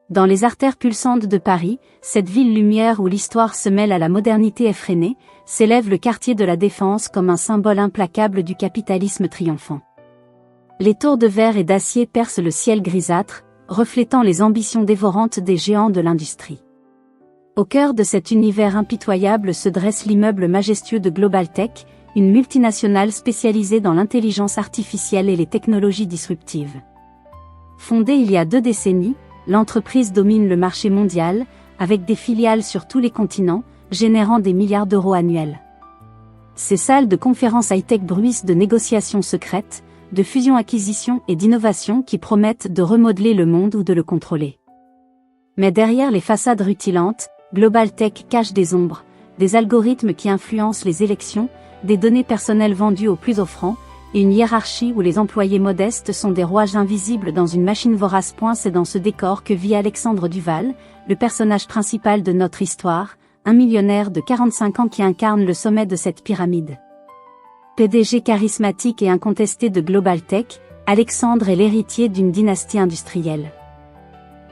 Dans les artères pulsantes de Paris, cette ville lumière où l'histoire se mêle à la modernité effrénée, s'élève le quartier de la Défense comme un symbole implacable du capitalisme triomphant. Les tours de verre et d'acier percent le ciel grisâtre, reflétant les ambitions dévorantes des géants de l'industrie. Au cœur de cet univers impitoyable se dresse l'immeuble majestueux de Global Tech, une multinationale spécialisée dans l'intelligence artificielle et les technologies disruptives. Fondée il y a 2 décennies, l'entreprise domine le marché mondial, avec des filiales sur tous les continents, générant des milliards d'euros annuels. Ces salles de conférences high-tech bruissent de négociations secrètes, de fusion-acquisition et d'innovation qui promettent de remodeler le monde ou de le contrôler. Mais derrière les façades rutilantes, Global Tech cache des ombres, des algorithmes qui influencent les élections, des données personnelles vendues aux plus offrants, et une hiérarchie où les employés modestes sont des rouages invisibles dans une machine vorace. C'est dans ce décor que vit Alexandre Duval, le personnage principal de notre histoire, un millionnaire de 45 ans qui incarne le sommet de cette pyramide. PDG charismatique et incontesté de Global Tech, Alexandre est l'héritier d'une dynastie industrielle.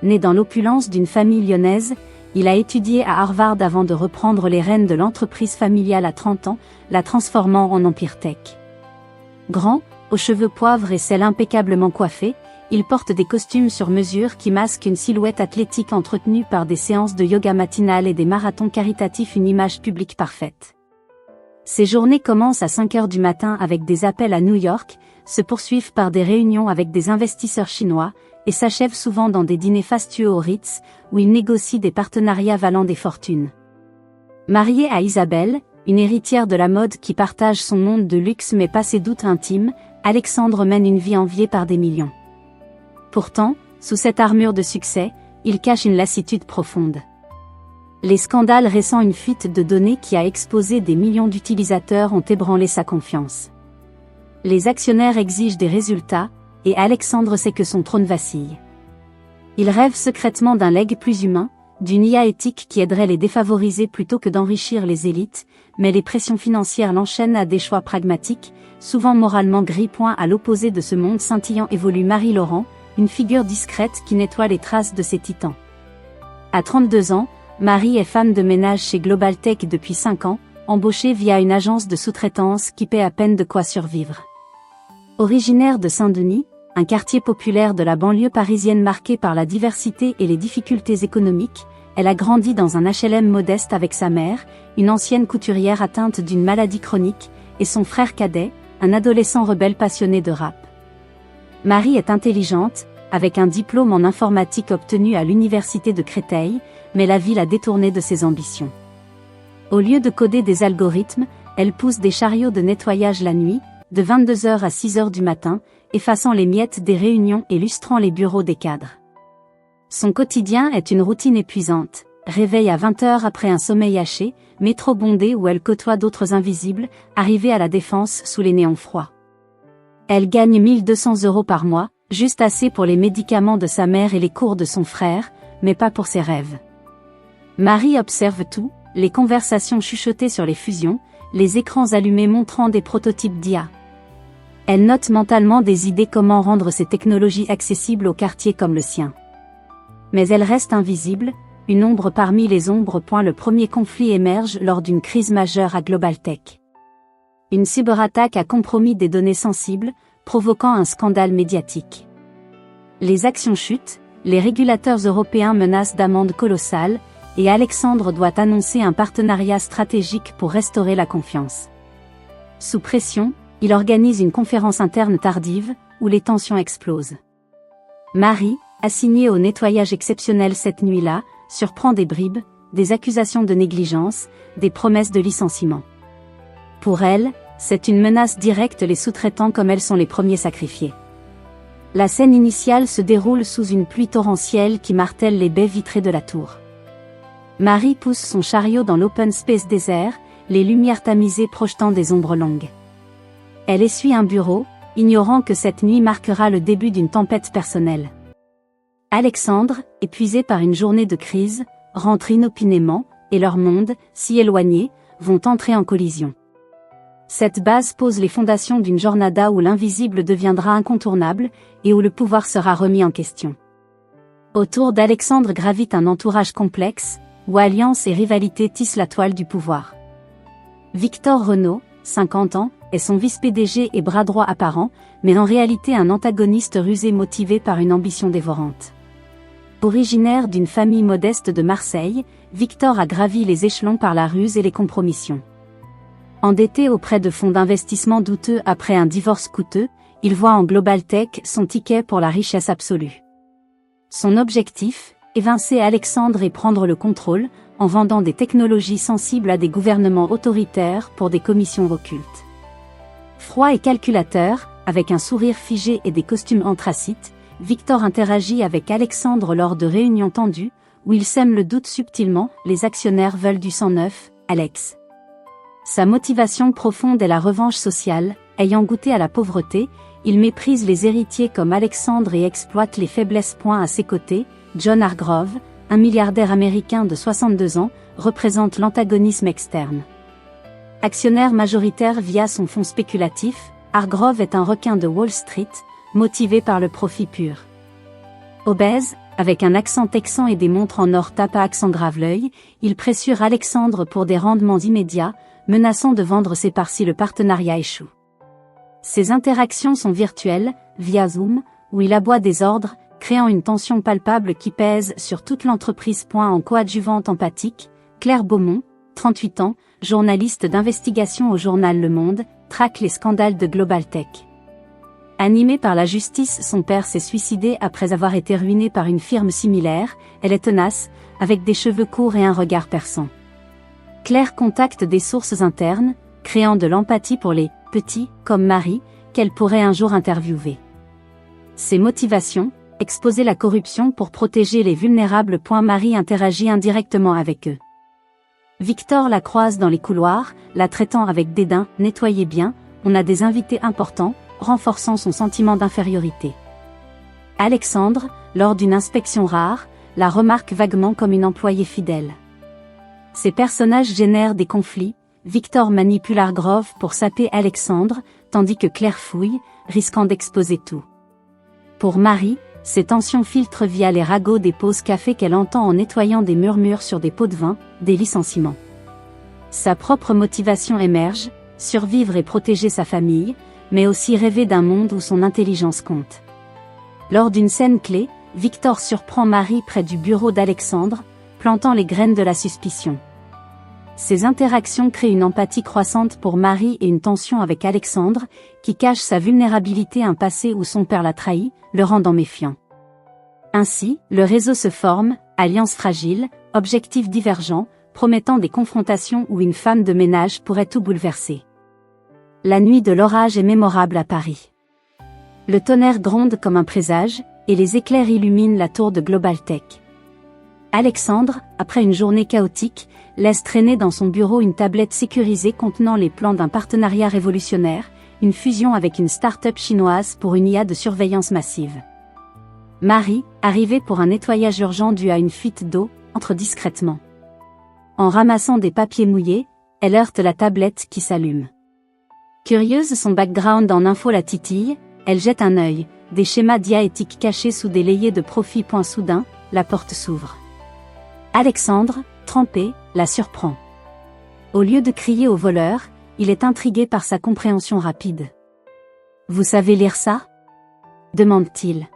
Né dans l'opulence d'une famille lyonnaise, il a étudié à Harvard avant de reprendre les rênes de l'entreprise familiale à 30 ans, la transformant en empire tech. Grand, aux cheveux poivre et cils impeccablement coiffés, il porte des costumes sur mesure qui masquent une silhouette athlétique entretenue par des séances de yoga matinales et des marathons caritatifs, une image publique parfaite. Ses journées commencent à 5 heures du matin avec des appels à New York, se poursuivent par des réunions avec des investisseurs chinois, et s'achèvent souvent dans des dîners fastueux au Ritz, où il négocie des partenariats valant des fortunes. Marié à Isabelle, une héritière de la mode qui partage son monde de luxe mais pas ses doutes intimes, Alexandre mène une vie enviée par des millions. Pourtant, sous cette armure de succès, il cache une lassitude profonde. Les scandales récents, une fuite de données qui a exposé des millions d'utilisateurs ont ébranlé sa confiance. Les actionnaires exigent des résultats, et Alexandre sait que son trône vacille. Il rêve secrètement d'un legs plus humain, d'une IA éthique qui aiderait les défavorisés plutôt que d'enrichir les élites, mais les pressions financières l'enchaînent à des choix pragmatiques, souvent moralement gris. À l'opposé de ce monde scintillant évolue Marie Laurent, une figure discrète qui nettoie les traces de ses titans. À 32 ans, Marie est femme de ménage chez Global Tech depuis 5 ans, embauchée via une agence de sous-traitance qui paie à peine de quoi survivre. Originaire de Saint-Denis, un quartier populaire de la banlieue parisienne marqué par la diversité et les difficultés économiques, elle a grandi dans un HLM modeste avec sa mère, une ancienne couturière atteinte d'une maladie chronique, et son frère cadet, un adolescent rebelle passionné de rap. Marie est intelligente, avec un diplôme en informatique obtenu à l'université de Créteil, mais la vie l'a détournée de ses ambitions. Au lieu de coder des algorithmes, elle pousse des chariots de nettoyage la nuit, de 22h à 6h du matin, effaçant les miettes des réunions et lustrant les bureaux des cadres. Son quotidien est une routine épuisante, réveil à 20h après un sommeil haché, métro bondé où elle côtoie d'autres invisibles, arrivée à la Défense sous les néons froids. Elle gagne 1 200 € par mois, juste assez pour les médicaments de sa mère et les cours de son frère, mais pas pour ses rêves. Marie observe tout, les conversations chuchotées sur les fusions, les écrans allumés montrant des prototypes d'IA. Elle note mentalement des idées comment rendre ces technologies accessibles aux quartiers comme le sien. Mais elle reste invisible, une ombre parmi les ombres. Le premier conflit émerge lors d'une crise majeure à Global Tech. Une cyberattaque a compromis des données sensibles, provoquant un scandale médiatique. Les actions chutent, les régulateurs européens menacent d'amendes colossales, et Alexandre doit annoncer un partenariat stratégique pour restaurer la confiance. Sous pression, il organise une conférence interne tardive, où les tensions explosent. Marie, assignée au nettoyage exceptionnel cette nuit-là, surprend des bribes, des accusations de négligence, des promesses de licenciement. Pour elle, c'est une menace directe, les sous-traitants comme elle sont les premiers sacrifiés. La scène initiale se déroule sous une pluie torrentielle qui martèle les baies vitrées de la tour. Marie pousse son chariot dans l'open space désert, les lumières tamisées projetant des ombres longues. Elle essuie un bureau, ignorant que cette nuit marquera le début d'une tempête personnelle. Alexandre, épuisé par une journée de crise, rentre inopinément, et leur monde, si éloigné, vont entrer en collision. Cette base pose les fondations d'une jornada où l'invisible deviendra incontournable, et où le pouvoir sera remis en question. Autour d'Alexandre gravite un entourage complexe, où alliance et rivalité tissent la toile du pouvoir. Victor Renaud, 50 ans, est son vice-PDG et bras droit apparent, mais en réalité un antagoniste rusé motivé par une ambition dévorante. Originaire d'une famille modeste de Marseille, Victor a gravi les échelons par la ruse et les compromissions. Endetté auprès de fonds d'investissement douteux après un divorce coûteux, il voit en Global Tech son ticket pour la richesse absolue. Son objectif, évincer Alexandre et prendre le contrôle, en vendant des technologies sensibles à des gouvernements autoritaires pour des commissions occultes. Froid et calculateur, avec un sourire figé et des costumes anthracites, Victor interagit avec Alexandre lors de réunions tendues, où il sème le doute subtilement, les actionnaires veulent du sang neuf, Alex. Sa motivation profonde est la revanche sociale, ayant goûté à la pauvreté, il méprise les héritiers comme Alexandre et exploite les faiblesses. À ses côtés, John Hargrove, un milliardaire américain de 62 ans, représente l'antagonisme externe. Actionnaire majoritaire via son fonds spéculatif, Hargrove est un requin de Wall Street, motivé par le profit pur. Obèse, avec un accent texan et des montres en or tapax engrave l'œil, il pressure Alexandre pour des rendements immédiats, menaçant de vendre ses parts si le partenariat échoue. Ces interactions sont virtuelles, via Zoom, où il aboie des ordres, créant une tension palpable qui pèse sur toute l'entreprise. En coadjuvante empathique, Claire Beaumont, 38 ans, journaliste d'investigation au journal Le Monde, traque les scandales de Global Tech. Animée par la justice, son père s'est suicidé après avoir été ruiné par une firme similaire, elle est tenace, avec des cheveux courts et un regard perçant. Claire contacte des sources internes, créant de l'empathie pour les « petits » comme Marie, qu'elle pourrait un jour interviewer. Ses motivations, exposer la corruption pour protéger les vulnérables. Marie interagit indirectement avec eux. Victor la croise dans les couloirs, la traitant avec dédain, « nettoyez bien, on a des invités importants », renforçant son sentiment d'infériorité. Alexandre, lors d'une inspection rare, la remarque vaguement comme une employée fidèle. Ces personnages génèrent des conflits, Victor manipule Hargrove pour saper Alexandre, tandis que Claire fouille, risquant d'exposer tout. Pour Marie, ces tensions filtrent via les ragots des pauses café qu'elle entend en nettoyant des murmures sur des pots de vin, des licenciements. Sa propre motivation émerge, survivre et protéger sa famille, mais aussi rêver d'un monde où son intelligence compte. Lors d'une scène clé, Victor surprend Marie près du bureau d'Alexandre, plantant les graines de la suspicion. Ces interactions créent une empathie croissante pour Marie et une tension avec Alexandre, qui cache sa vulnérabilité à un passé où son père l'a trahi, le rendant méfiant. Ainsi, le réseau se forme, alliance fragile, objectifs divergents, promettant des confrontations où une femme de ménage pourrait tout bouleverser. La nuit de l'orage est mémorable à Paris. Le tonnerre gronde comme un présage, et les éclairs illuminent la tour de Global Tech. Alexandre, après une journée chaotique, laisse traîner dans son bureau une tablette sécurisée contenant les plans d'un partenariat révolutionnaire, une fusion avec une start-up chinoise pour une IA de surveillance massive. Marie, arrivée pour un nettoyage urgent dû à une fuite d'eau, entre discrètement. En ramassant des papiers mouillés, elle heurte la tablette qui s'allume. Curieuse, son background en info la titille, elle jette un œil, des schémas diaétiques cachés sous des layers de profil. Soudain, la porte s'ouvre. Alexandre, trempé, la surprend. Au lieu de crier au voleur, il est intrigué par sa compréhension rapide. « Vous savez lire ça ?» demande-t-il.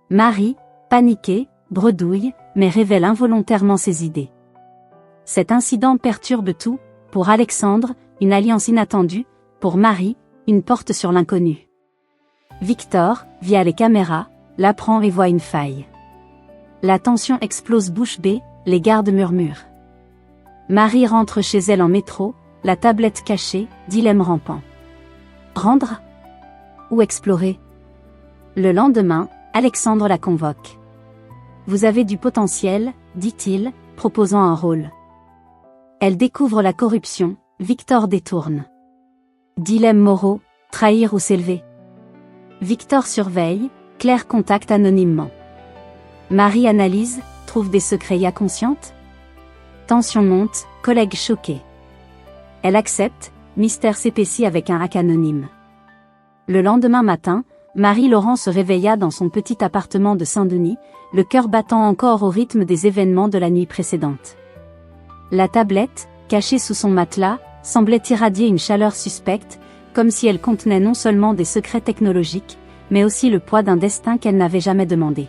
Marie, paniquée, bredouille, mais révèle involontairement ses idées. Cet incident perturbe tout, pour Alexandre, une alliance inattendue, pour Marie, une porte sur l'inconnu. Victor, via les caméras, l'apprend et voit une faille. La tension explose bouche bée, les gardes murmurent. Marie rentre chez elle en métro, la tablette cachée, dilemme rampant. Rendre ? Ou explorer ? Le lendemain, Alexandre la convoque. Vous avez du potentiel, dit-il, proposant un rôle. Elle découvre la corruption, Victor détourne. Dilemme moraux, trahir ou s'élever. Victor surveille, Claire contacte anonymement. Marie analyse, trouve des secrets IA conscientes. Tension monte, collègue choqué. Elle accepte, mystère s'épaissit avec un hack anonyme. Le lendemain matin, Marie-Laurent se réveilla dans son petit appartement de Saint-Denis, le cœur battant encore au rythme des événements de la nuit précédente. La tablette, cachée sous son matelas, semblait irradier une chaleur suspecte, comme si elle contenait non seulement des secrets technologiques, mais aussi le poids d'un destin qu'elle n'avait jamais demandé.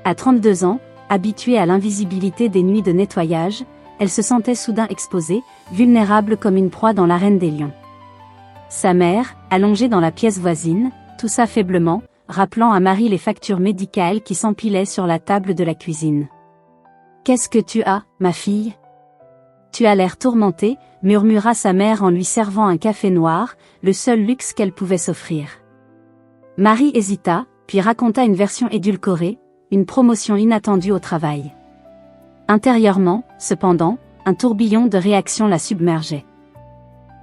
À 32 ans, habituée à l'invisibilité des nuits de nettoyage, elle se sentait soudain exposée, vulnérable comme une proie dans l'arène des lions. Sa mère, allongée dans la pièce voisine, toussa faiblement, rappelant à Marie les factures médicales qui s'empilaient sur la table de la cuisine. « Qu'est-ce que tu as, ma fille ? Tu as l'air tourmentée, » murmura sa mère en lui servant un café noir, le seul luxe qu'elle pouvait s'offrir. Marie hésita, puis raconta une version édulcorée, une promotion inattendue au travail. Intérieurement, cependant, un tourbillon de réactions la submergeait.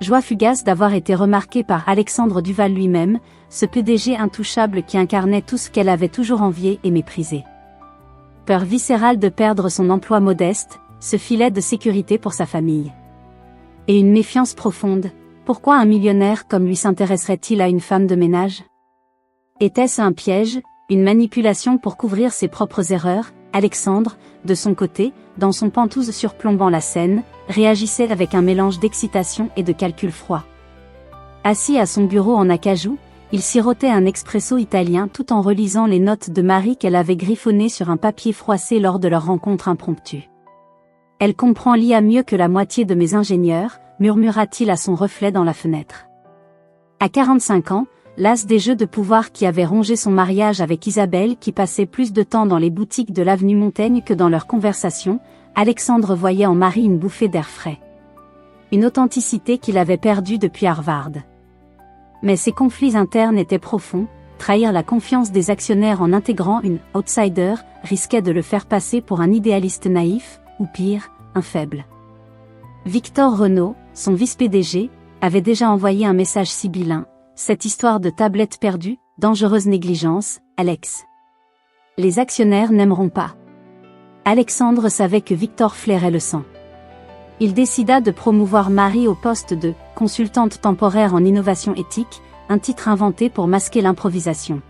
Joie fugace d'avoir été remarquée par Alexandre Duval lui-même, ce PDG intouchable qui incarnait tout ce qu'elle avait toujours envié et méprisé. Peur viscérale de perdre son emploi modeste, ce filet de sécurité pour sa famille. Et une méfiance profonde, pourquoi un millionnaire comme lui s'intéresserait-il à une femme de ménage ? Était-ce un piège, une manipulation pour couvrir ses propres erreurs ? Alexandre, de son côté, dans son pantouse surplombant la scène, réagissait avec un mélange d'excitation et de calcul froid. Assis à son bureau en acajou, il sirotait un expresso italien tout en relisant les notes de Marie qu'elle avait griffonnées sur un papier froissé lors de leur rencontre impromptue. « Elle comprend l'IA mieux que la moitié de mes ingénieurs », murmura-t-il à son reflet dans la fenêtre. À 45 ans, las des jeux de pouvoir qui avaient rongé son mariage avec Isabelle qui passait plus de temps dans les boutiques de l'avenue Montaigne que dans leurs conversations, Alexandre voyait en Marie une bouffée d'air frais. Une authenticité qu'il avait perdue depuis Harvard. Mais ces conflits internes étaient profonds, trahir la confiance des actionnaires en intégrant une « outsider » risquait de le faire passer pour un idéaliste naïf, ou pire, un faible. Victor Renaud, son vice-PDG, avait déjà envoyé un message sibyllin. Cette histoire de tablette perdue, dangereuse négligence, Alex. Les actionnaires n'aimeront pas. Alexandre savait que Victor flairait le sang. Il décida de promouvoir Marie au poste de « consultante temporaire en innovation éthique », un titre inventé pour masquer l'improvisation.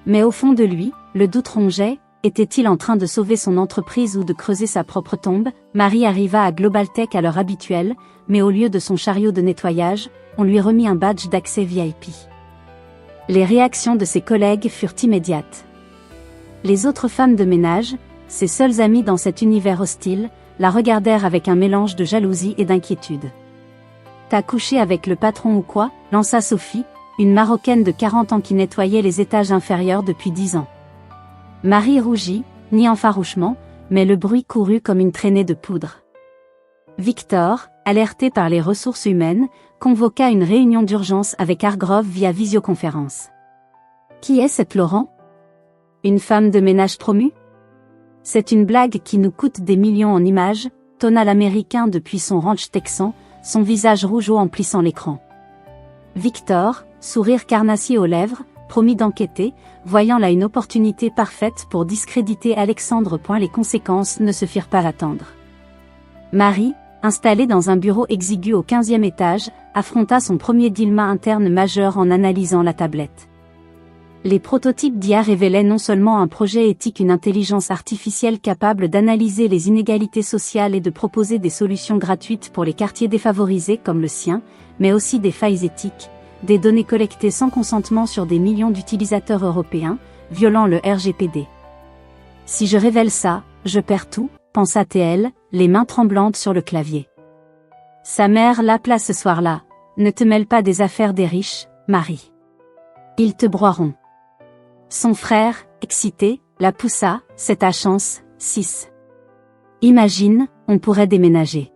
Mais au fond de lui, le doute rongeait, était-il en train de sauver son entreprise ou de creuser sa propre tombe ? Marie arriva à Global Tech à l'heure habituelle, mais au lieu de son chariot de nettoyage, on lui remit un badge d'accès VIP. Les réactions de ses collègues furent immédiates. Les autres femmes de ménage, ses seules amies dans cet univers hostile, la regardèrent avec un mélange de jalousie et d'inquiétude. « T'as couché avec le patron ou quoi ?» lança Sophie, une Marocaine de 40 ans qui nettoyait les étages inférieurs depuis 10 ans. Marie rougit, niant farouchement, mais le bruit courut comme une traînée de poudre. Victor, alerté par les ressources humaines, convoqua une réunion d'urgence avec Hargrove via visioconférence. « Qui est cette Laurent ? Une femme de ménage promue ? C'est une blague qui nous coûte des millions en images, » tonna l'Américain depuis son ranch texan, son visage rougeaud en plissant l'écran. Victor, sourire carnassier aux lèvres, promit d'enquêter, voyant là une opportunité parfaite pour discréditer Alexandre. Les conséquences ne se firent pas attendre. Marie, installée dans un bureau exigu au 15e étage, affronta son premier dilemme interne majeur en analysant la tablette. Les prototypes d'IA révélaient non seulement un projet éthique, une intelligence artificielle capable d'analyser les inégalités sociales et de proposer des solutions gratuites pour les quartiers défavorisés comme le sien, mais aussi des failles éthiques, des données collectées sans consentement sur des millions d'utilisateurs européens, violant le RGPD. « Si je révèle ça, je perds tout », pensa-t-elle, les mains tremblantes sur le clavier. Sa mère l'appela ce soir-là. « Ne te mêle pas des affaires des riches, Marie. Ils te broieront. » Son frère, excité, la poussa. « C'est ta chance, 6. Imagine, on pourrait déménager. »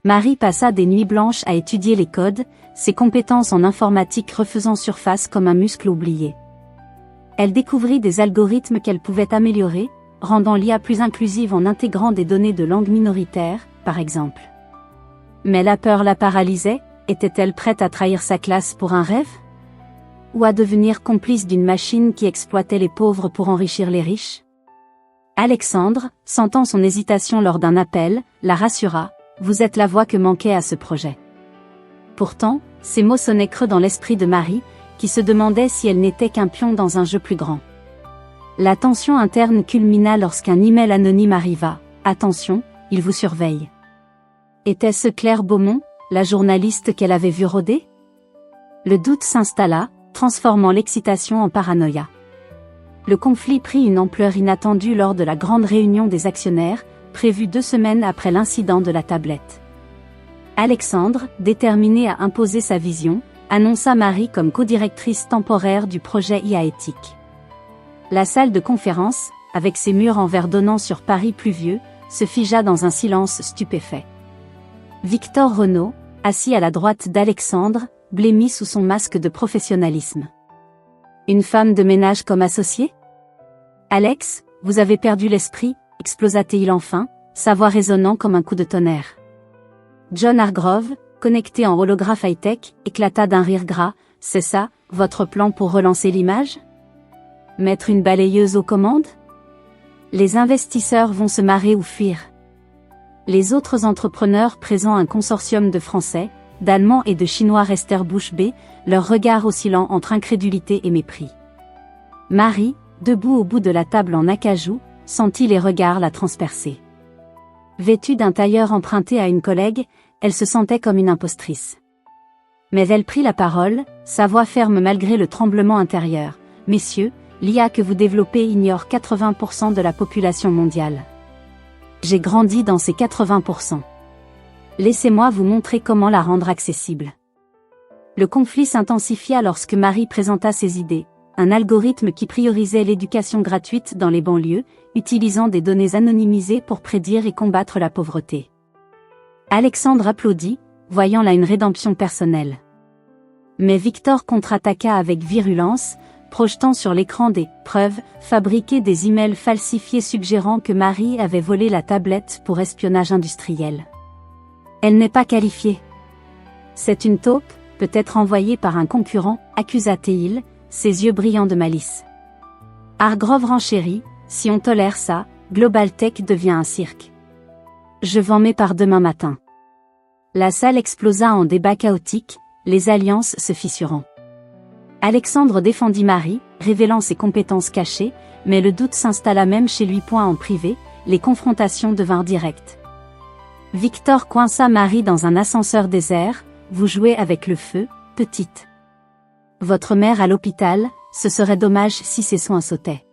Marie passa des nuits blanches à étudier les codes, ses compétences en informatique refaisant surface comme un muscle oublié. Elle découvrit des algorithmes qu'elle pouvait améliorer, rendant l'IA plus inclusive en intégrant des données de langue minoritaire, par exemple. Mais la peur la paralysait, était-elle prête à trahir sa classe pour un rêve ? Ou à devenir complice d'une machine qui exploitait les pauvres pour enrichir les riches ? Alexandre, sentant son hésitation lors d'un appel, la rassura. « Vous êtes la voix que manquait à ce projet. » Pourtant, ces mots sonnaient creux dans l'esprit de Marie, qui se demandait si elle n'était qu'un pion dans un jeu plus grand. La tension interne culmina lorsqu'un email anonyme arriva. « Attention, il vous surveille ». Était-ce Claire Beaumont, la journaliste qu'elle avait vue rôder? Le doute s'installa, transformant l'excitation en paranoïa. Le conflit prit une ampleur inattendue lors de la grande réunion des actionnaires, prévue 2 semaines après l'incident de la tablette. Alexandre, déterminé à imposer sa vision, annonça Marie comme codirectrice temporaire du projet IA éthique. La salle de conférence, avec ses murs en verre donnant sur Paris pluvieux, se figea dans un silence stupéfait. Victor Renaud, assis à la droite d'Alexandre, blêmit sous son masque de professionnalisme. Une femme de ménage comme associée? Alex, vous avez perdu l'esprit, explosa-t-il enfin, sa voix résonnant comme un coup de tonnerre. John Hargrove, connecté en holographe high-tech, éclata d'un rire gras. C'est ça, votre plan pour relancer l'image? Mettre une balayeuse aux commandes? Les investisseurs vont se marrer ou fuir. Les autres entrepreneurs présents, un consortium de Français, d'Allemands et de Chinois, restèrent bouche bée, leurs regards oscillant entre incrédulité et mépris. Marie, debout au bout de la table en acajou, sentit les regards la transpercer. Vêtue d'un tailleur emprunté à une collègue, elle se sentait comme une impostrice. Mais elle prit la parole, sa voix ferme malgré le tremblement intérieur. « Messieurs, l'IA que vous développez ignore 80% de la population mondiale. J'ai grandi dans ces 80%. Laissez-moi vous montrer comment la rendre accessible. » Le conflit s'intensifia lorsque Marie présenta ses idées, un algorithme qui priorisait l'éducation gratuite dans les banlieues, utilisant des données anonymisées pour prédire et combattre la pauvreté. Alexandre applaudit, voyant là une rédemption personnelle. Mais Victor contre-attaqua avec virulence, projetant sur l'écran des preuves fabriquées, des emails falsifiés suggérant que Marie avait volé la tablette pour espionnage industriel. Elle n'est pas qualifiée. C'est une taupe, peut-être envoyée par un concurrent, accusa-t-il, ses yeux brillants de malice. Hargrove renchérit, si on tolère ça, Global Tech devient un cirque. Je m'en mets par demain matin. La salle explosa en débat chaotique, les alliances se fissurant. Alexandre défendit Marie, révélant ses compétences cachées, mais le doute s'installa même chez lui. En privé, les confrontations devinrent directes. Victor coinça Marie dans un ascenseur désert. Vous jouez avec le feu, petite. Votre mère à l'hôpital, ce serait dommage si ses soins sautaient.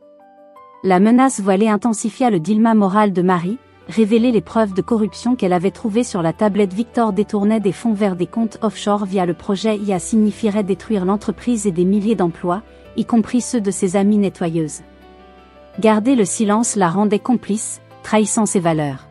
La menace voilée intensifia le dilemma moral de Marie, révélait les preuves de corruption qu'elle avait trouvées sur la tablette. Victor détournait des fonds vers des comptes offshore via le projet IA, signifierait détruire l'entreprise et des milliers d'emplois, y compris ceux de ses amies nettoyeuses. Garder le silence la rendait complice, trahissant ses valeurs.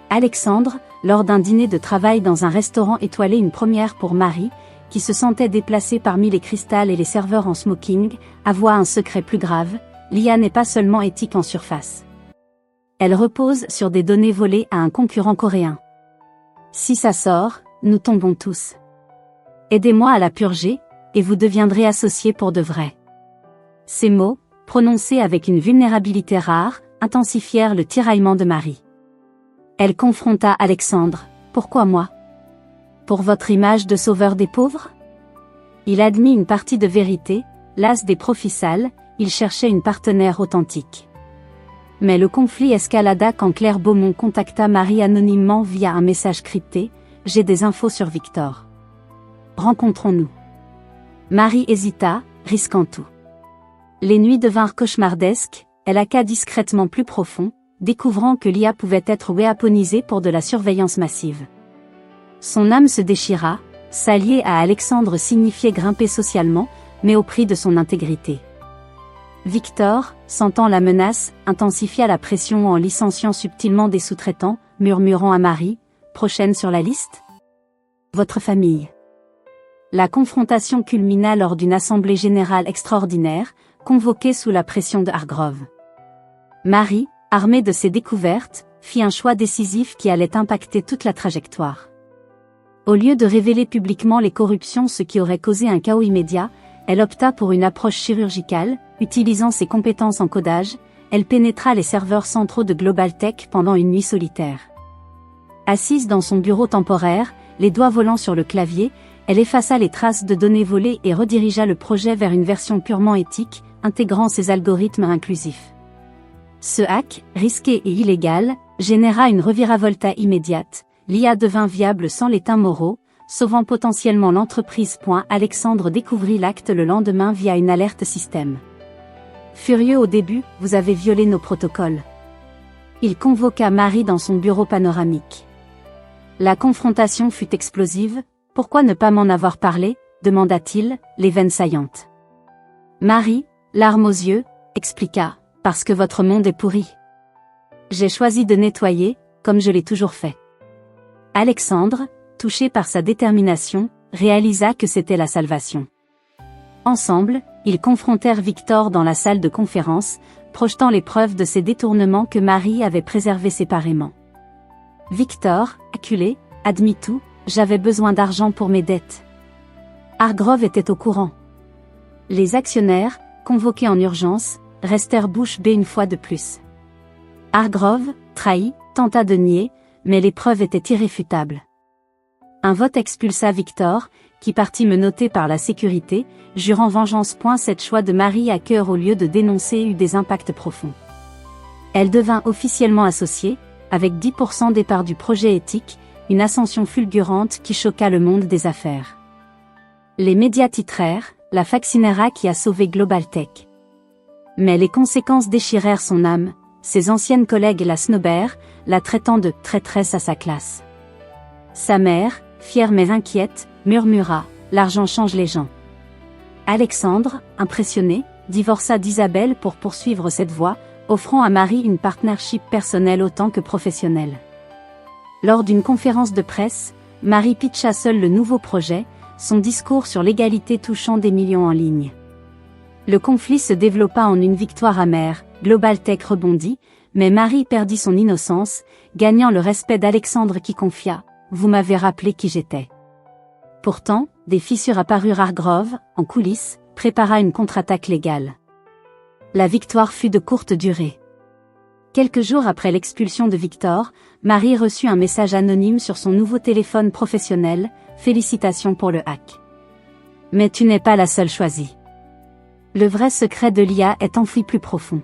Alexandre, lors d'un dîner de travail dans un restaurant étoilé, une première pour Marie, qui se sentait déplacée parmi les cristals et les serveurs en smoking, avoua un secret plus grave, l'IA n'est pas seulement éthique en surface. Elle repose sur des données volées à un concurrent coréen. Si ça sort, nous tombons tous. Aidez-moi à la purger, et vous deviendrez associés pour de vrai. Ces mots, prononcés avec une vulnérabilité rare, intensifièrent le tiraillement de Marie. Elle confronta Alexandre. Pourquoi moi? Pour votre image de sauveur des pauvres? Il admit une partie de vérité, las des profits sales, il cherchait une partenaire authentique. Mais le conflit escalada quand Claire Beaumont contacta Marie anonymement via un message crypté. J'ai des infos sur Victor. Rencontrons-nous. Marie hésita, risquant tout. Les nuits devinrent cauchemardesques, elle haqua discrètement plus profond, découvrant que l'IA pouvait être weaponisée pour de la surveillance massive. Son âme se déchira, s'allier à Alexandre signifiait grimper socialement, mais au prix de son intégrité. Victor, sentant la menace, intensifia la pression en licenciant subtilement des sous-traitants, murmurant à Marie, prochaine sur la liste? Votre famille. La confrontation culmina lors d'une assemblée générale extraordinaire, convoquée sous la pression de Hargrove. Marie, armée de ses découvertes, fit un choix décisif qui allait impacter toute la trajectoire. Au lieu de révéler publiquement les corruptions, ce qui aurait causé un chaos immédiat, elle opta pour une approche chirurgicale, utilisant ses compétences en codage, elle pénétra les serveurs centraux de Global Tech pendant une nuit solitaire. Assise dans son bureau temporaire, les doigts volants sur le clavier, elle effaça les traces de données volées et redirigea le projet vers une version purement éthique, intégrant ses algorithmes inclusifs. Ce hack, risqué et illégal, généra une reviravolte immédiate. L'IA devint viable sans les teints moraux, sauvant potentiellement l'entreprise. Alexandre découvrit l'acte le lendemain via une alerte système. Furieux au début, vous avez violé nos protocoles. Il convoqua Marie dans son bureau panoramique. La confrontation fut explosive. Pourquoi ne pas m'en avoir parlé, demanda-t-il, les veines saillantes. Marie, larmes aux yeux, expliqua, parce que votre monde est pourri. J'ai choisi de nettoyer, comme je l'ai toujours fait. Alexandre, touché par sa détermination, réalisa que c'était la salvation. Ensemble, ils confrontèrent Victor dans la salle de conférence, projetant les preuves de ces détournements que Marie avait préservés séparément. Victor, acculé, admit tout, j'avais besoin d'argent pour mes dettes. Hargrove était au courant. Les actionnaires, convoqués en urgence, restèrent bouche bée une fois de plus. Hargrove, trahi, tenta de nier, mais les preuves étaient irréfutables. Un vote expulsa Victor, qui partit menotté par la sécurité, jurant vengeance. Cette choix de Marie à cœur au lieu de dénoncer eut des impacts profonds. Elle devint officiellement associée, avec 10% des parts du projet éthique, une ascension fulgurante qui choqua le monde des affaires. Les médias titrèrent « La Faccinera qui a sauvé Global Tech ». Mais les conséquences déchirèrent son âme, ses anciennes collègues la snobèrent, la traitant de « traîtresse à sa classe ». Sa mère, fière mais inquiète, murmura « L'argent change les gens ». Alexandre, impressionné, divorça d'Isabelle pour poursuivre cette voie, offrant à Marie une partnership personnelle autant que professionnelle. Lors d'une conférence de presse, Marie pitcha seule le nouveau projet, son discours sur l'égalité touchant des millions en ligne. Le conflit se développa en une victoire amère, Global Tech rebondit, mais Marie perdit son innocence, gagnant le respect d'Alexandre qui confia « Vous m'avez rappelé qui j'étais ». Pourtant, des fissures apparurent. Hargrove, en coulisses, prépara une contre-attaque légale. La victoire fut de courte durée. Quelques jours après l'expulsion de Victor, Marie reçut un message anonyme sur son nouveau téléphone professionnel, « Félicitations pour le hack. Mais tu n'es pas la seule choisie. Le vrai secret de l'IA est enfoui plus profond. »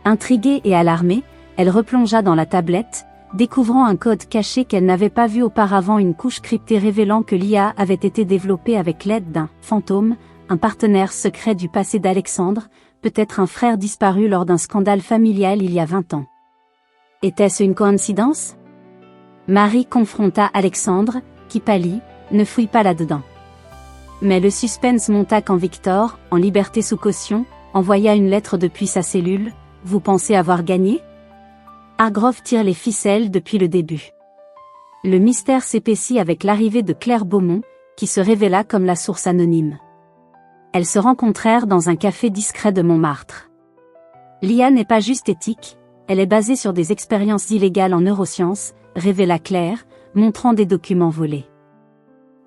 Intriguée et alarmée, elle replongea dans la tablette, découvrant un code caché qu'elle n'avait pas vu auparavant, une couche cryptée révélant que l'IA avait été développée avec l'aide d'un « fantôme », un partenaire secret du passé d'Alexandre, peut-être un frère disparu lors d'un scandale familial il y a 20 ans. Était-ce une coïncidence? Marie confronta Alexandre, qui pâlit, ne fouille pas là-dedans. Mais le suspense monta quand Victor, en liberté sous caution, envoya une lettre depuis sa cellule. Vous pensez avoir gagné? Hargrove tire les ficelles depuis le début. Le mystère s'épaissit avec l'arrivée de Claire Beaumont, qui se révéla comme la source anonyme. Elles se rencontrèrent dans un café discret de Montmartre. L'IA n'est pas juste éthique, elle est basée sur des expériences illégales en neurosciences, révéla Claire, montrant des documents volés.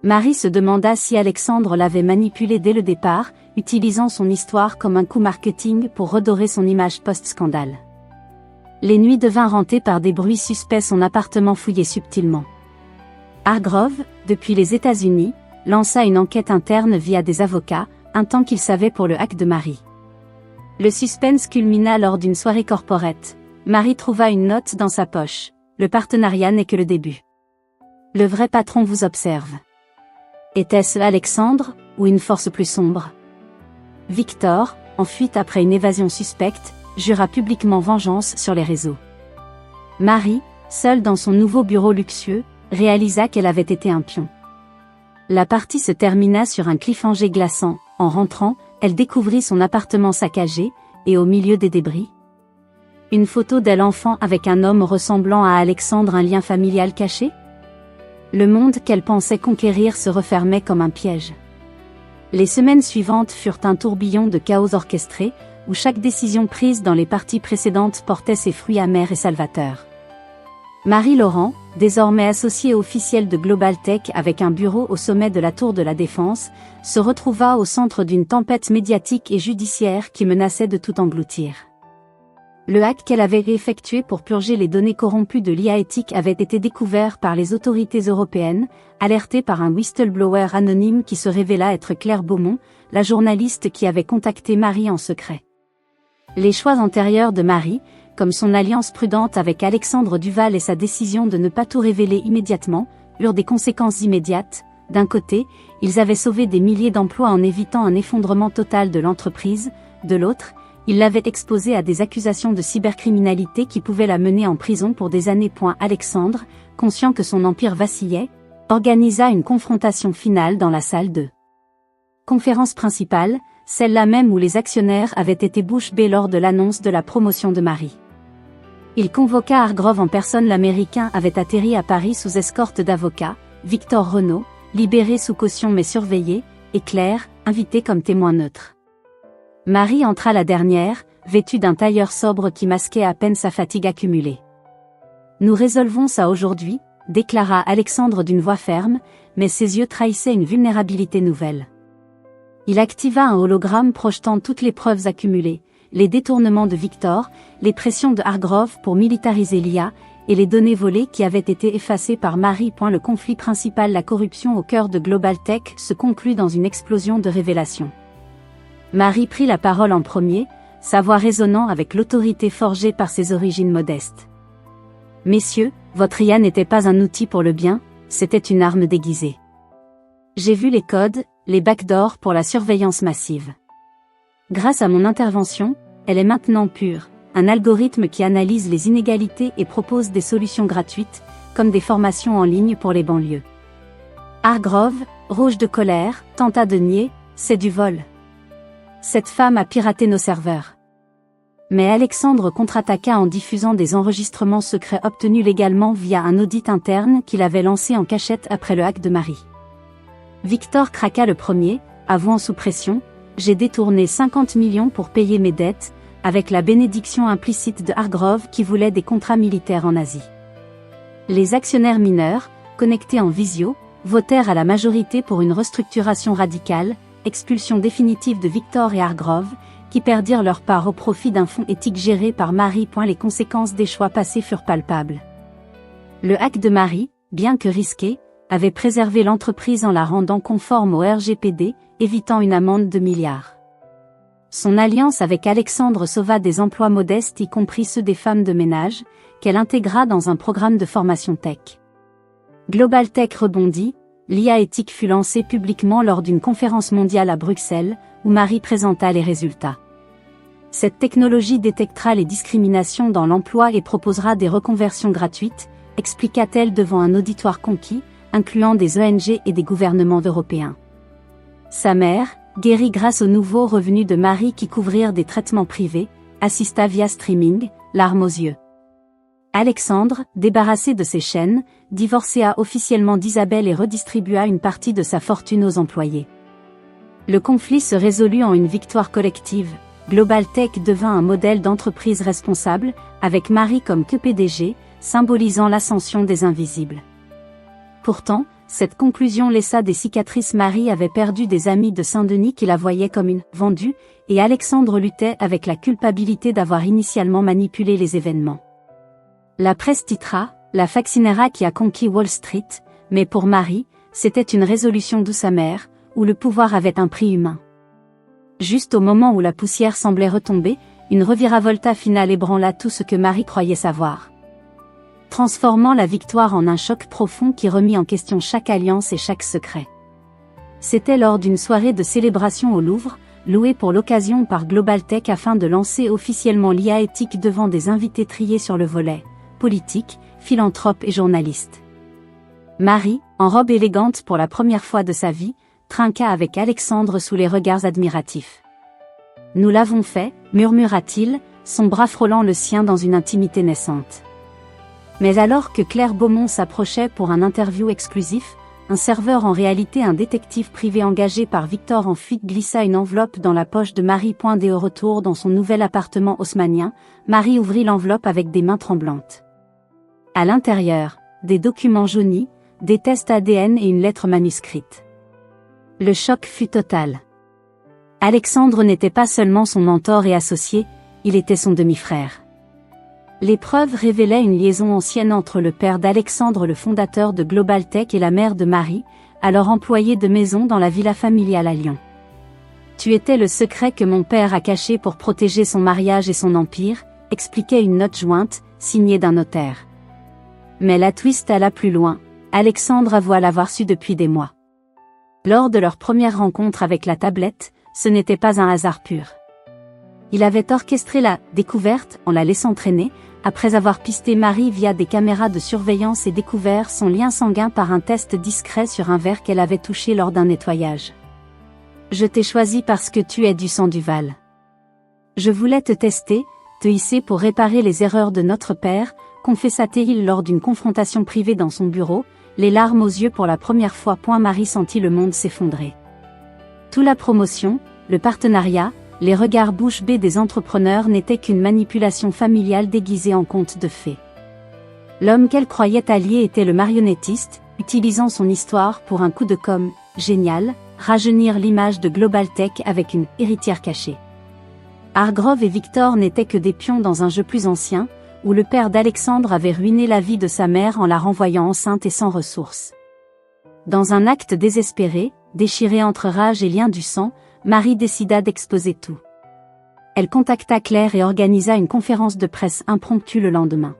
Marie se demanda si Alexandre l'avait manipulée dès le départ, utilisant son histoire comme un coup marketing pour redorer son image post-scandale. Les nuits devinrent hantées par des bruits suspects, son appartement fouillé subtilement. Hargrove, depuis les États-Unis, lança une enquête interne via des avocats, un temps qu'il savait pour le hack de Marie. Le suspense culmina lors d'une soirée corporate. Marie trouva une note dans sa poche. Le partenariat n'est que le début. Le vrai patron vous observe. Était-ce Alexandre, ou une force plus sombre? Victor, en fuite après une évasion suspecte, jura publiquement vengeance sur les réseaux. Marie, seule dans son nouveau bureau luxueux, réalisa qu'elle avait été un pion. La partie se termina sur un cliffhanger glaçant. En rentrant, elle découvrit son appartement saccagé, et au milieu des débris, une photo d'elle enfant avec un homme ressemblant à Alexandre, un lien familial caché? Le monde qu'elle pensait conquérir se refermait comme un piège. Les semaines suivantes furent un tourbillon de chaos orchestré, où chaque décision prise dans les parties précédentes portait ses fruits amers et salvateurs. Marie Laurent, désormais associée officielle de Global Tech avec un bureau au sommet de la Tour de la Défense, se retrouva au centre d'une tempête médiatique et judiciaire qui menaçait de tout engloutir. Le hack qu'elle avait effectué pour purger les données corrompues de l'IA éthique avait été découvert par les autorités européennes, alertées par un whistleblower anonyme qui se révéla être Claire Beaumont, la journaliste qui avait contacté Marie en secret. Les choix antérieurs de Marie, comme son alliance prudente avec Alexandre Duval et sa décision de ne pas tout révéler immédiatement, eurent des conséquences immédiates. D'un côté, ils avaient sauvé des milliers d'emplois en évitant un effondrement total de l'entreprise, de l'autre, ils l'avaient exposée à des accusations de cybercriminalité qui pouvaient la mener en prison pour des années. Alexandre, conscient que son empire vacillait, organisa une confrontation finale dans la salle de conférence principale, celle-là même où les actionnaires avaient été bouche bée lors de l'annonce de la promotion de Marie. Il convoqua Hargrove en personne. L'Américain avait atterri à Paris sous escorte d'avocats, Victor Renaud, libéré sous caution mais surveillé, et Claire, invité comme témoin neutre. Marie entra la dernière, vêtue d'un tailleur sobre qui masquait à peine sa fatigue accumulée. « Nous résolvons ça aujourd'hui », déclara Alexandre d'une voix ferme, mais ses yeux trahissaient une vulnérabilité nouvelle. Il activa un hologramme projetant toutes les preuves accumulées, les détournements de Victor, les pressions de Hargrove pour militariser l'IA, et les données volées qui avaient été effacées par Marie. Le conflit principal, la corruption au cœur de Global Tech, se conclut dans une explosion de révélations. Marie prit la parole en premier, sa voix résonnant avec l'autorité forgée par ses origines modestes. « Messieurs, votre IA n'était pas un outil pour le bien, c'était une arme déguisée. J'ai vu les codes, les backdoors pour la surveillance massive. Grâce à mon intervention, elle est maintenant pure, un algorithme qui analyse les inégalités et propose des solutions gratuites, comme des formations en ligne pour les banlieues. » Hargrove, rouge de colère, tenta de nier, « C'est du vol. Cette femme a piraté nos serveurs. » Mais Alexandre contre-attaqua en diffusant des enregistrements secrets obtenus légalement via un audit interne qu'il avait lancé en cachette après le hack de Marie. Victor craqua le premier, avouant sous pression, « J'ai détourné 50 millions pour payer mes dettes », avec la bénédiction implicite de Hargrove qui voulait des contrats militaires en Asie. Les actionnaires mineurs, connectés en visio, votèrent à la majorité pour une restructuration radicale, expulsion définitive de Victor et Hargrove, qui perdirent leur part au profit d'un fonds éthique géré par Marie. Les conséquences des choix passés furent palpables. Le hack de Marie, bien que risqué, avait préservé l'entreprise en la rendant conforme au RGPD, évitant une amende de milliards. Son alliance avec Alexandre sauva des emplois modestes y compris ceux des femmes de ménage, qu'elle intégra dans un programme de formation tech. Global Tech rebondit, l'IA éthique fut lancée publiquement lors d'une conférence mondiale à Bruxelles, où Marie présenta les résultats. Cette technologie détectera les discriminations dans l'emploi et proposera des reconversions gratuites, expliqua-t-elle devant un auditoire conquis, incluant des ONG et des gouvernements européens. Sa mère, guérie grâce aux nouveaux revenus de Marie qui couvrirent des traitements privés, assista via streaming, larmes aux yeux. Alexandre, débarrassé de ses chaînes, divorcéa officiellement d'Isabelle et redistribua une partie de sa fortune aux employés. Le conflit se résolut en une victoire collective. Global Tech devint un modèle d'entreprise responsable, avec Marie comme PDG, symbolisant l'ascension des invisibles. Pourtant, cette conclusion laissa des cicatrices. Marie avait perdu des amis de Saint-Denis qui la voyaient comme une « vendue », et Alexandre luttait avec la culpabilité d'avoir initialement manipulé les événements. La presse titra « La faccinera qui a conquis Wall Street », mais pour Marie, c'était une résolution douce amère, où le pouvoir avait un prix humain. Juste au moment où la poussière semblait retomber, une reviravolte finale ébranla tout ce que Marie croyait savoir, transformant la victoire en un choc profond qui remit en question chaque alliance et chaque secret. C'était lors d'une soirée de célébration au Louvre, louée pour l'occasion par Global Tech afin de lancer officiellement l'IA éthique devant des invités triés sur le volet politique, philanthrope et journaliste. Marie, en robe élégante pour la première fois de sa vie, trinqua avec Alexandre sous les regards admiratifs. « Nous l'avons fait », murmura-t-il, son bras frôlant le sien dans une intimité naissante. Mais alors que Claire Beaumont s'approchait pour un interview exclusif, un serveur, en réalité un détective privé engagé par Victor en fuite, glissa une enveloppe dans la poche de Marie. Dès au retour dans son nouvel appartement haussmannien, Marie ouvrit l'enveloppe avec des mains tremblantes. À l'intérieur, des documents jaunis, des tests ADN et une lettre manuscrite. Le choc fut total. Alexandre n'était pas seulement son mentor et associé, il était son demi-frère. L'épreuve révélait une liaison ancienne entre le père d'Alexandre, le fondateur de Global Tech, et la mère de Marie, alors employée de maison dans la villa familiale à Lyon. Tu étais le secret que mon père a caché pour protéger son mariage et son empire, expliquait une note jointe, signée d'un notaire. Mais la twist alla plus loin, Alexandre avoua l'avoir su depuis des mois. Lors de leur première rencontre avec la tablette, ce n'était pas un hasard pur. Il avait orchestré la découverte en la laissant traîner, après avoir pisté Marie via des caméras de surveillance et découvert son lien sanguin par un test discret sur un verre qu'elle avait touché lors d'un nettoyage. Je t'ai choisi parce que tu es du sang Duval. Je voulais te tester, te hisser pour réparer les erreurs de notre père, confessa-t-il lors d'une confrontation privée dans son bureau, les larmes aux yeux pour la première fois. Marie sentit le monde s'effondrer. Toute la promotion, le partenariat, les regards bouche bée des entrepreneurs n'étaient qu'une manipulation familiale déguisée en conte de fées. L'homme qu'elle croyait allié était le marionnettiste, utilisant son histoire pour un coup de com' génial, rajeunir l'image de Global Tech avec une héritière cachée. Hargrove et Victor n'étaient que des pions dans un jeu plus ancien, où le père d'Alexandre avait ruiné la vie de sa mère en la renvoyant enceinte et sans ressources. Dans un acte désespéré, déchiré entre rage et lien du sang, Marie décida d'exposer tout. Elle contacta Claire et organisa une conférence de presse impromptue le lendemain.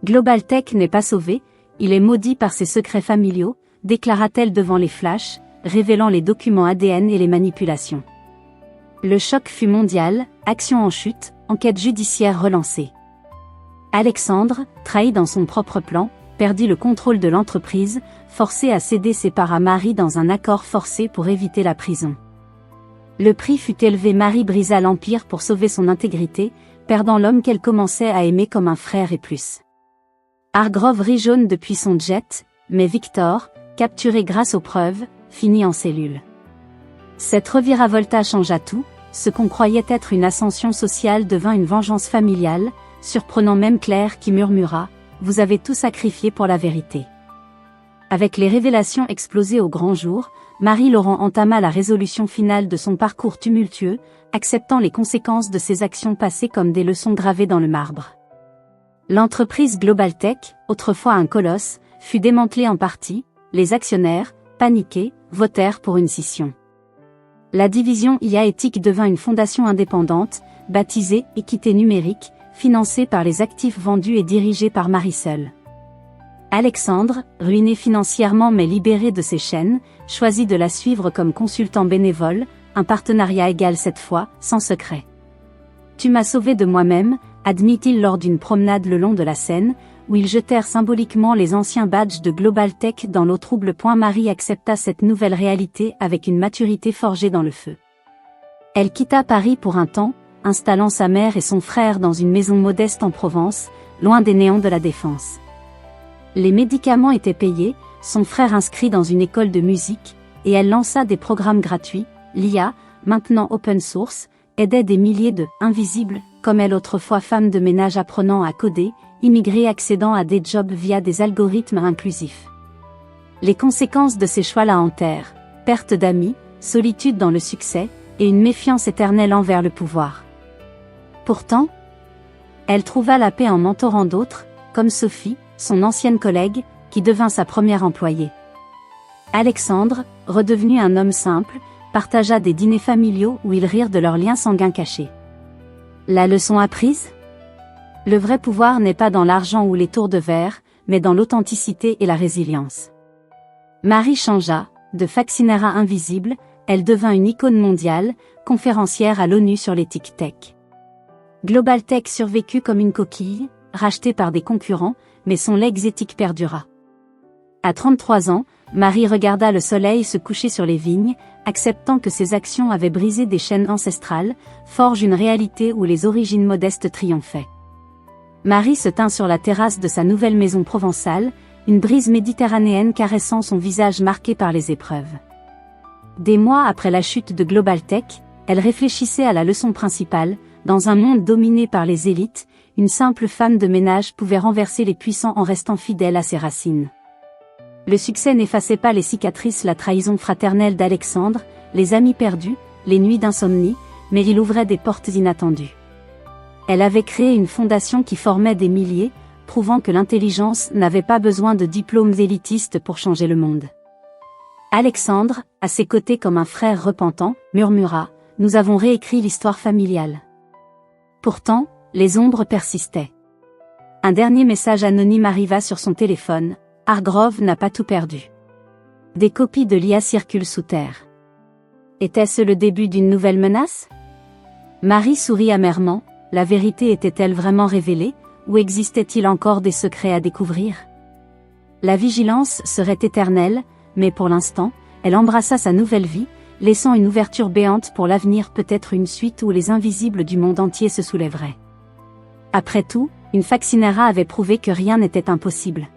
Global Tech n'est pas sauvé, il est maudit par ses secrets familiaux, déclara-t-elle devant les flashs, révélant les documents ADN et les manipulations. Le choc fut mondial, action en chute, enquête judiciaire relancée. Alexandre, trahi dans son propre plan, perdit le contrôle de l'entreprise, forcé à céder ses parts à Marie dans un accord forcé pour éviter la prison. Le prix fut élevé. Marie brisa l'empire pour sauver son intégrité, perdant l'homme qu'elle commençait à aimer comme un frère et plus. Hargrove rit jaune depuis son jet, mais Victor, capturé grâce aux preuves, finit en cellule. Cette reviravolte changea tout, ce qu'on croyait être une ascension sociale devint une vengeance familiale, surprenant même Claire qui murmura « Vous avez tout sacrifié pour la vérité ». Avec les révélations explosées au grand jour, Marie-Laurent entama la résolution finale de son parcours tumultueux, acceptant les conséquences de ses actions passées comme des leçons gravées dans le marbre. L'entreprise Global Tech, autrefois un colosse, fut démantelée en partie, les actionnaires, paniqués, votèrent pour une scission. La division IA Éthique devint une fondation indépendante, baptisée Équité Numérique, financée par les actifs vendus et dirigée par Marie seule. Alexandre, ruiné financièrement mais libéré de ses chaînes, choisit de la suivre comme consultant bénévole, un partenariat égal cette fois, sans secret. « Tu m'as sauvé de moi-même », admit-il lors d'une promenade le long de la Seine, où ils jetèrent symboliquement les anciens badges de Global Tech dans l'eau trouble. Marie accepta cette nouvelle réalité avec une maturité forgée dans le feu. Elle quitta Paris pour un temps, installant sa mère et son frère dans une maison modeste en Provence, loin des néants de la Défense. Les médicaments étaient payés, son frère inscrit dans une école de musique, et elle lança des programmes gratuits. L'IA, maintenant open source, aidait des milliers de « invisibles », comme elle autrefois femme de ménage apprenant à coder, immigrés accédant à des jobs via des algorithmes inclusifs. Les conséquences de ces choix la hantèrent, perte d'amis, solitude dans le succès, et une méfiance éternelle envers le pouvoir. Pourtant, elle trouva la paix en mentorant d'autres, comme Sophie, son ancienne collègue, qui devint sa première employée. Alexandre, redevenu un homme simple, partagea des dîners familiaux où ils rirent de leurs liens sanguins cachés. La leçon apprise ? Le vrai pouvoir n'est pas dans l'argent ou les tours de verre, mais dans l'authenticité et la résilience. Marie changea, de factionnaire invisible, elle devint une icône mondiale, conférencière à l'ONU sur l'éthique tech. Global Tech survécut comme une coquille, rachetée par des concurrents, mais son legs éthique perdura. À 33 ans, Marie regarda le soleil se coucher sur les vignes, acceptant que ses actions avaient brisé des chaînes ancestrales, forge une réalité où les origines modestes triomphaient. Marie se tint sur la terrasse de sa nouvelle maison provençale, une brise méditerranéenne caressant son visage marqué par les épreuves. Des mois après la chute de Global Tech, elle réfléchissait à la leçon principale, dans un monde dominé par les élites, une simple femme de ménage pouvait renverser les puissants en restant fidèle à ses racines. Le succès n'effaçait pas les cicatrices, la trahison fraternelle d'Alexandre, les amis perdus, les nuits d'insomnie, mais il ouvrait des portes inattendues. Elle avait créé une fondation qui formait des milliers, prouvant que l'intelligence n'avait pas besoin de diplômes élitistes pour changer le monde. Alexandre, à ses côtés comme un frère repentant, murmura « Nous avons réécrit l'histoire familiale. » Pourtant, les ombres persistaient. Un dernier message anonyme arriva sur son téléphone. Hargrove n'a pas tout perdu. Des copies de l'IA circulent sous terre. Était-ce le début d'une nouvelle menace? Marie sourit amèrement. La vérité était-elle vraiment révélée, ou existait-il encore des secrets à découvrir? La vigilance serait éternelle, mais pour l'instant, elle embrassa sa nouvelle vie, laissant une ouverture béante pour l'avenir, peut-être une suite où les invisibles du monde entier se soulèveraient. Après tout, une Faxinera avait prouvé que rien n'était impossible.